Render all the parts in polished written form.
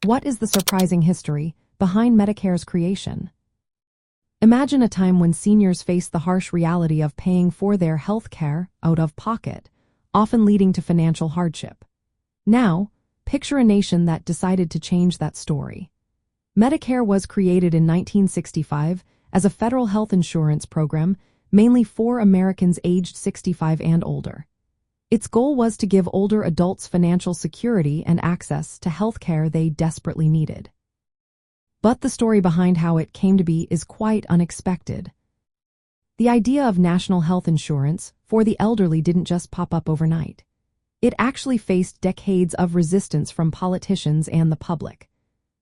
What is the surprising history behind Medicare's creation? Imagine a time when seniors face the harsh reality of paying for their health care out of pocket, often leading to financial hardship. Now, picture a nation that decided to change that story. Medicare was created in 1965 as a federal health insurance program mainly for Americans aged 65 and older. Its goal was to give older adults financial security and access to health care they desperately needed. But the story behind how it came to be is quite unexpected. The idea of national health insurance for the elderly didn't just pop up overnight. It actually faced decades of resistance from politicians and the public.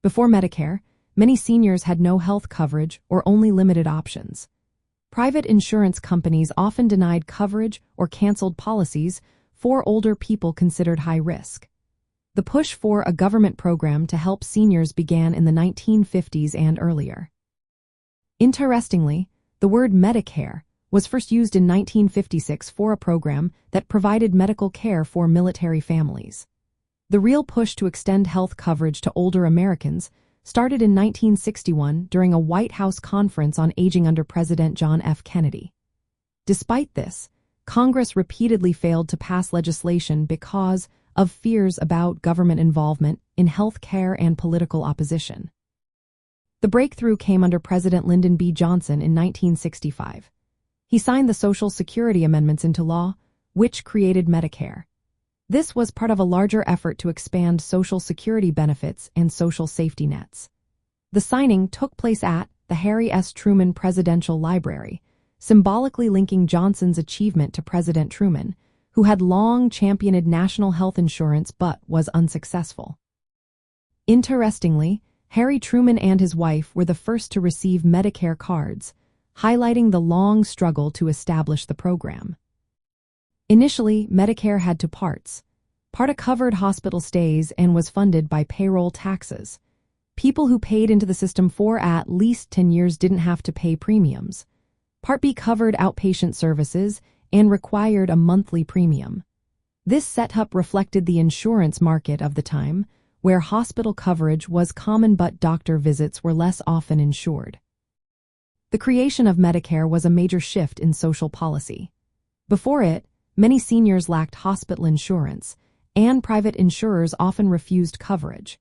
Before Medicare, many seniors had no health coverage or only limited options. Private insurance companies often denied coverage or canceled policies for older people considered high risk. The push for a government program to help seniors began in the 1950s and earlier. Interestingly, the word Medicare was first used in 1956 for a program that provided medical care for military families. The real push to extend health coverage to older Americans started in 1961 during a White House conference on aging under President John F. Kennedy. Despite this, Congress repeatedly failed to pass legislation because of fears about government involvement in health care and political opposition. The breakthrough came under President Lyndon B. Johnson in 1965. He signed the Social Security Amendments into law, which created Medicare. This was part of a larger effort to expand Social Security benefits and social safety nets. The signing took place at the Harry S. Truman Presidential Library, symbolically linking Johnson's achievement to President Truman, who had long championed national health insurance but was unsuccessful. Interestingly, Harry Truman and his wife were the first to receive Medicare cards, highlighting the long struggle to establish the program. Initially, Medicare had two parts. Part A covered hospital stays and was funded by payroll taxes. People who paid into the system for at least 10 years didn't have to pay premiums. Part B covered outpatient services and required a monthly premium. This setup reflected the insurance market of the time, where hospital coverage was common but doctor visits were less often insured. The creation of Medicare was a major shift in social policy. Before it, many seniors lacked hospital insurance, and private insurers often refused coverage.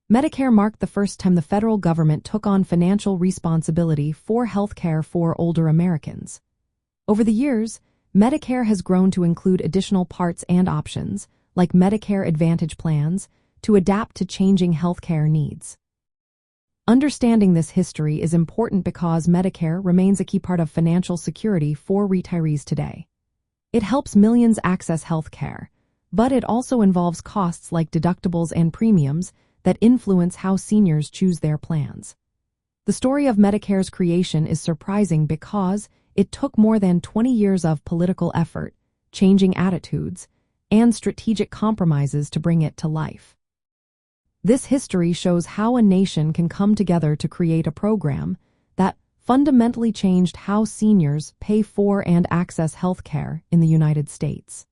Medicare marked the first time the federal government took on financial responsibility for health care for older Americans. Over the years, Medicare has grown to include additional parts and options, like Medicare Advantage plans, to adapt to changing healthcare needs. Understanding this history is important because Medicare remains a key part of financial security for retirees today. It helps millions access health care, but it also involves costs like deductibles and premiums that influence how seniors choose their plans. The story of Medicare's creation is surprising because it took more than 20 years of political effort, changing attitudes, and strategic compromises to bring it to life. This history shows how a nation can come together to create a program that fundamentally changed how seniors pay for and access health care in the United States.